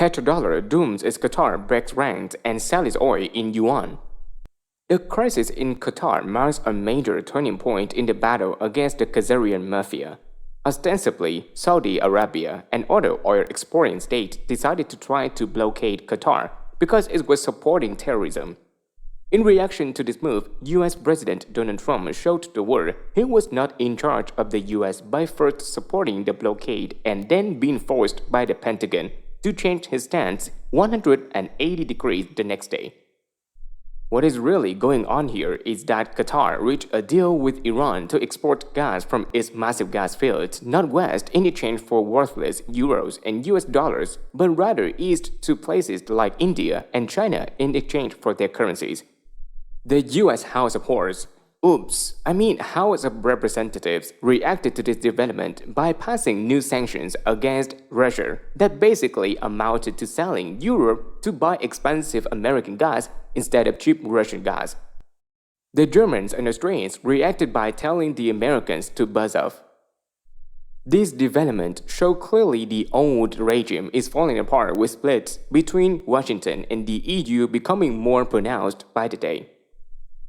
Petrodollar dooms as Qatar breaks ranks and sells oil in yuan. The crisis in Qatar marks a major turning point in the battle against the Khazarian mafia. Ostensibly, Saudi Arabia, an oil exporting state, decided to try to blockade Qatar because it was supporting terrorism. In reaction to this move, US President Donald Trump showed the world he was not in charge of the US by first supporting the blockade and then being forced by the Pentagon to change his stance 180 degrees the next day. What is really going on here is that Qatar reached a deal with Iran to export gas from its massive gas fields, not west in exchange for worthless euros and US dollars, but rather east to places like India and China in exchange for their currencies. The US House of House of Representatives reacted to this development by passing new sanctions against Russia that basically amounted to selling Europe to buy expensive American gas instead of cheap Russian gas. The Germans and Australians reacted by telling the Americans to buzz off. These developments show clearly the old regime is falling apart with splits between Washington and the EU becoming more pronounced by the day.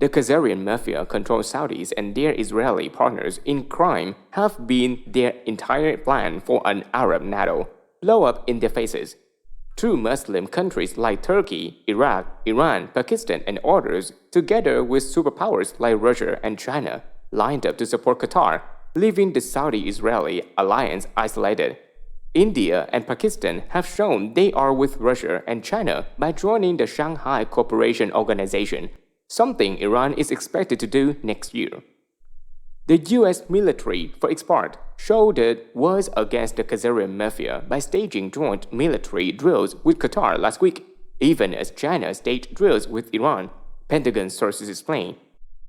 The Khazarian mafia controls Saudis and their Israeli partners in crime have been their entire plan for an Arab NATO, blow up in their faces. Two Muslim countries like Turkey, Iraq, Iran, Pakistan, and others, together with superpowers like Russia and China, lined up to support Qatar, leaving the Saudi-Israeli alliance isolated. India and Pakistan have shown they are with Russia and China by joining the Shanghai Cooperation Organization, something Iran is expected to do next year. The US military, for its part, showed it was against the Khazarian mafia by staging joint military drills with Qatar last week, even as China staged drills with Iran, Pentagon sources explain.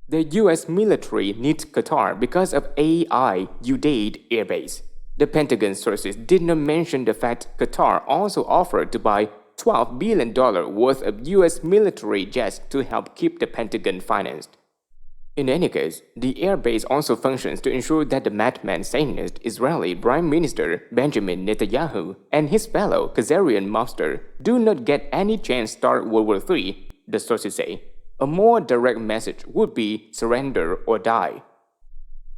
The US military needs Qatar because of AI Udeid Air Base. The Pentagon sources did not mention the fact Qatar also offered to buy $12 billion worth of US military jets to help keep the Pentagon financed. In any case, the airbase also functions to ensure that the madman Zionist Israeli Prime Minister Benjamin Netanyahu and his fellow Khazarian mobster do not get any chance to start World War III, the sources say. A more direct message would be surrender or die.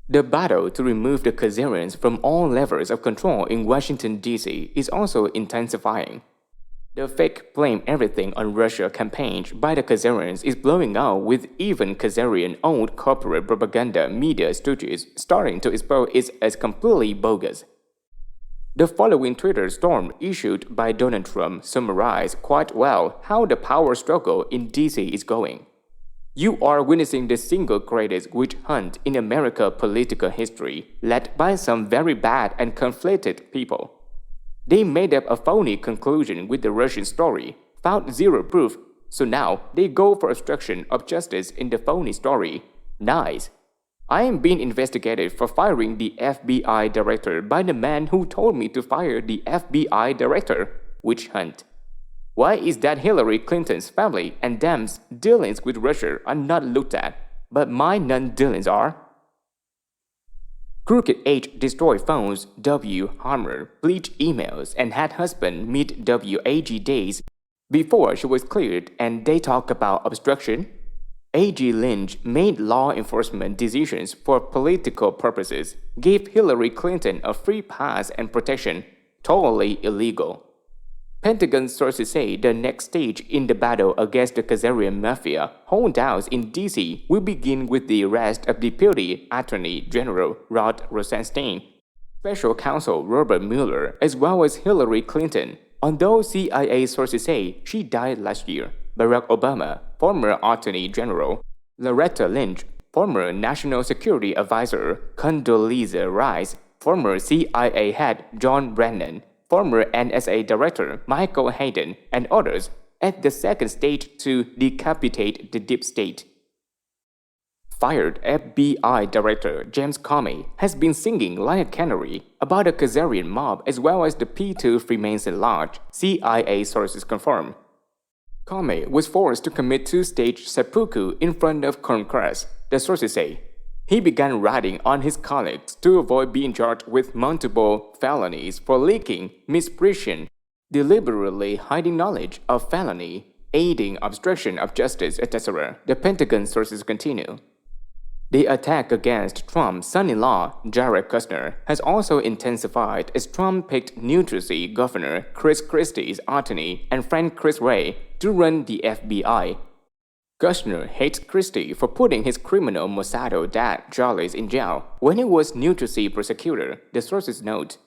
The battle to remove the Khazarians from all levels of control in Washington, D.C. is also intensifying. The fake blame everything on Russia campaign by the Khazarians is blowing out with even Khazarian-owned corporate propaganda media stooges starting to expose it as completely bogus. The following Twitter storm issued by Donald Trump summarized quite well how the power struggle in DC is going. You are witnessing the single greatest witch hunt in American political history, led by some very bad and conflicted people. They made up a phony conclusion with the Russian story, found zero proof, so now they go for obstruction of justice in the phony story. Nice. I am being investigated for firing the FBI director by the man who told me to fire the FBI director. Witch hunt. Why is that Hillary Clinton's family and them's dealings with Russia are not looked at, but my non-dealings are? Crooked H destroyed phones, W Harmer bleached emails and had husband meet WAG days before she was cleared, and they talk about obstruction. AG Lynch made law enforcement decisions for political purposes, gave Hillary Clinton a free pass and protection, totally illegal. Pentagon sources say the next stage in the battle against the Khazarian mafia holdouts in D.C. will begin with the arrest of Deputy Attorney General Rod Rosenstein, Special Counsel Robert Mueller, as well as Hillary Clinton, although CIA sources say she died last year. Barack Obama, former Attorney General, Loretta Lynch, former National Security Advisor, Condoleezza Rice, former CIA head John Brennan, former NSA Director Michael Hayden, and others at the second stage to decapitate the deep state. Fired FBI Director James Comey has been singing like a canary about the Khazarian mob as well as the P2 Freemason Lodge, CIA sources confirm. Comey was forced to commit two-stage seppuku in front of Congress, the sources say. He began ratting on his colleagues to avoid being charged with multiple felonies for leaking, misprision, deliberately hiding knowledge of felony, aiding obstruction of justice, etc., the Pentagon sources continue. The attack against Trump's son-in-law, Jared Kushner, has also intensified as Trump picked New Jersey Governor Chris Christie's attorney and friend Chris Wray to run the FBI. Kushner hates Christie for putting his criminal Mossad dad Charles in jail when he was New Jersey prosecutor, the sources note.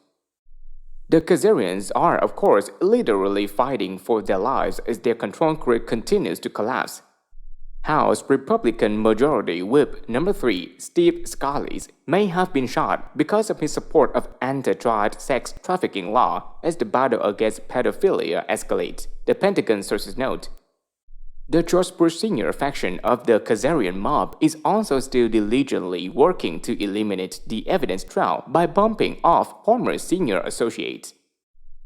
The Khazarians are, of course, literally fighting for their lives as their control grid continues to collapse. House Republican Majority Whip No. 3 Steve Scalise may have been shot because of his support of anti-child sex trafficking law as the battle against pedophilia escalates, the Pentagon sources note. The George Bush Sr. faction of the Khazarian mob is also still diligently working to eliminate the evidence trail by bumping off former senior associates.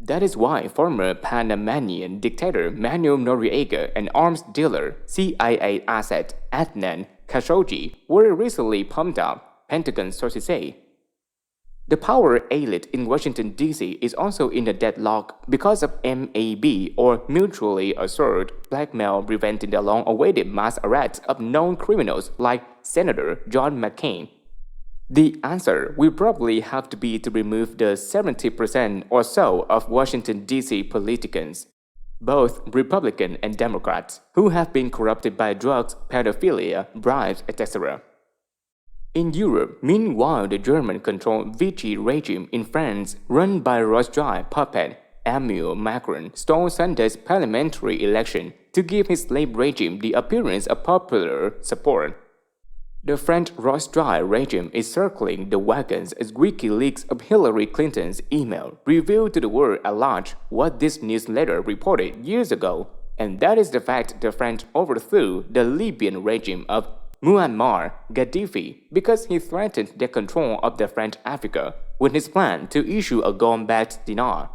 That is why former Panamanian dictator Manuel Noriega and arms dealer CIA asset Adnan Khashoggi were recently pumped up, Pentagon sources say. The power elite in Washington, D.C. is also in a deadlock because of MAB, or Mutually Assured Blackmail, preventing the long-awaited mass arrests of known criminals like Senator John McCain. The answer will probably have to be to remove the 70% or so of Washington, D.C. politicians, both Republican and Democrats, who have been corrupted by drugs, pedophilia, bribes, etc. In Europe, meanwhile, the German-controlled Vichy regime in France, run by Rothschild puppet Emmanuel Macron, stole Sunday's parliamentary election to give his slave regime the appearance of popular support. The French Rothschild regime is circling the wagons as WikiLeaks of Hillary Clinton's email revealed to the world at large what this newsletter reported years ago, and that is the fact the French overthrew the Libyan regime of Muammar Gaddafi because he threatened the control of the French Africa with his plan to issue a gold-backed dinar.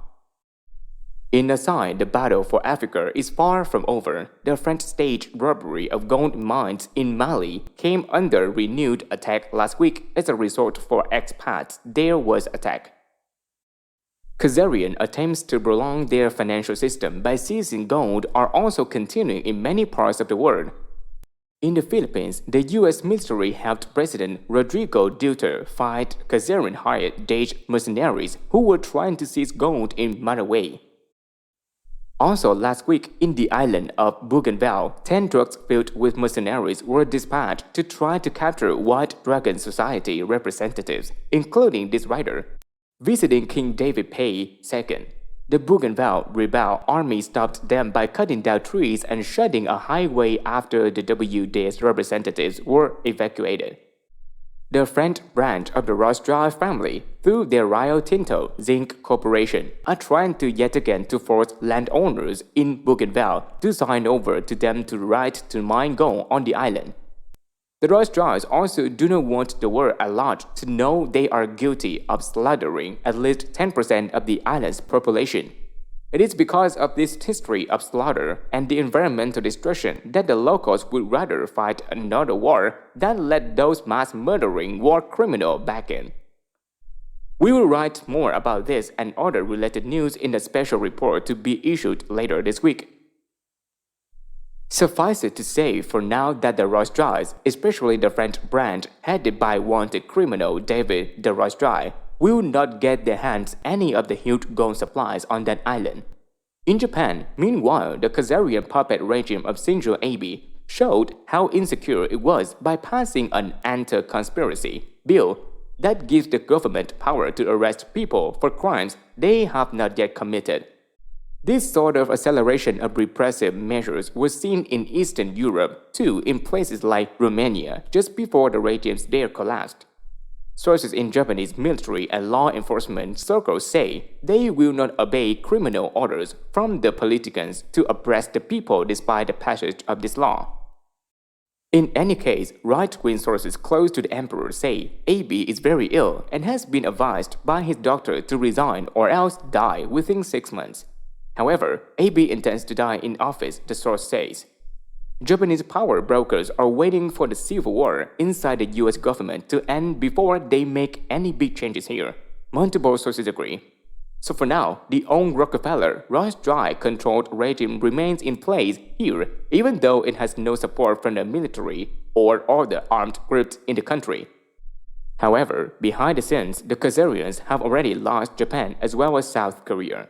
In a sign the battle for Africa is far from over, the French staged robbery of gold mines in Mali came under renewed attack last week as a resort for expats there was attack. Khazarian attempts to prolong their financial system by seizing gold are also continuing in many parts of the world. In the Philippines, the U.S. military helped President Rodrigo Duterte fight Khazarian-hired Daesh mercenaries who were trying to seize gold in Marawi. Also last week, in the island of Bougainville, 10 trucks filled with mercenaries were dispatched to try to capture White Dragon Society representatives, including this writer, visiting King David Pay II. The Bougainville rebel army stopped them by cutting down trees and shutting a highway after the WD's representatives were evacuated. The French branch of the Rothschild family, through their Rio Tinto Zinc Corporation, are trying to yet again to force landowners in Bougainville to sign over to them the right to mine gold on the island. The Rothschilds also do not want the world at large to know they are guilty of slaughtering at least 10% of the island's population. It is because of this history of slaughter and the environmental destruction that the locals would rather fight another war than let those mass-murdering war criminals back in. We will write more about this and other related news in a special report to be issued later this week. Suffice it to say for now that the Rothschilds, especially the French branch headed by wanted criminal David de Rothschild, will not get their hands any of the huge gold supplies on that island. In Japan, meanwhile, the Khazarian puppet regime of Shinzo Abe showed how insecure it was by passing an anti-conspiracy bill that gives the government power to arrest people for crimes they have not yet committed. This sort of acceleration of repressive measures was seen in Eastern Europe too, in places like Romania just before the regimes there collapsed. Sources in Japanese military and law enforcement circles say they will not obey criminal orders from the politicians to oppress the people despite the passage of this law. In any case, right-wing sources close to the emperor say Abe is very ill and has been advised by his doctor to resign or else die within 6 months. However, Abe intends to die in office, the source says. Japanese power brokers are waiting for the civil war inside the US government to end before they make any big changes here. Multiple sources agree. So for now, the old Rockefeller-Rothschild-controlled regime remains in place here, even though it has no support from the military or all the armed groups in the country. However, behind the scenes, the Khazarians have already lost Japan as well as South Korea.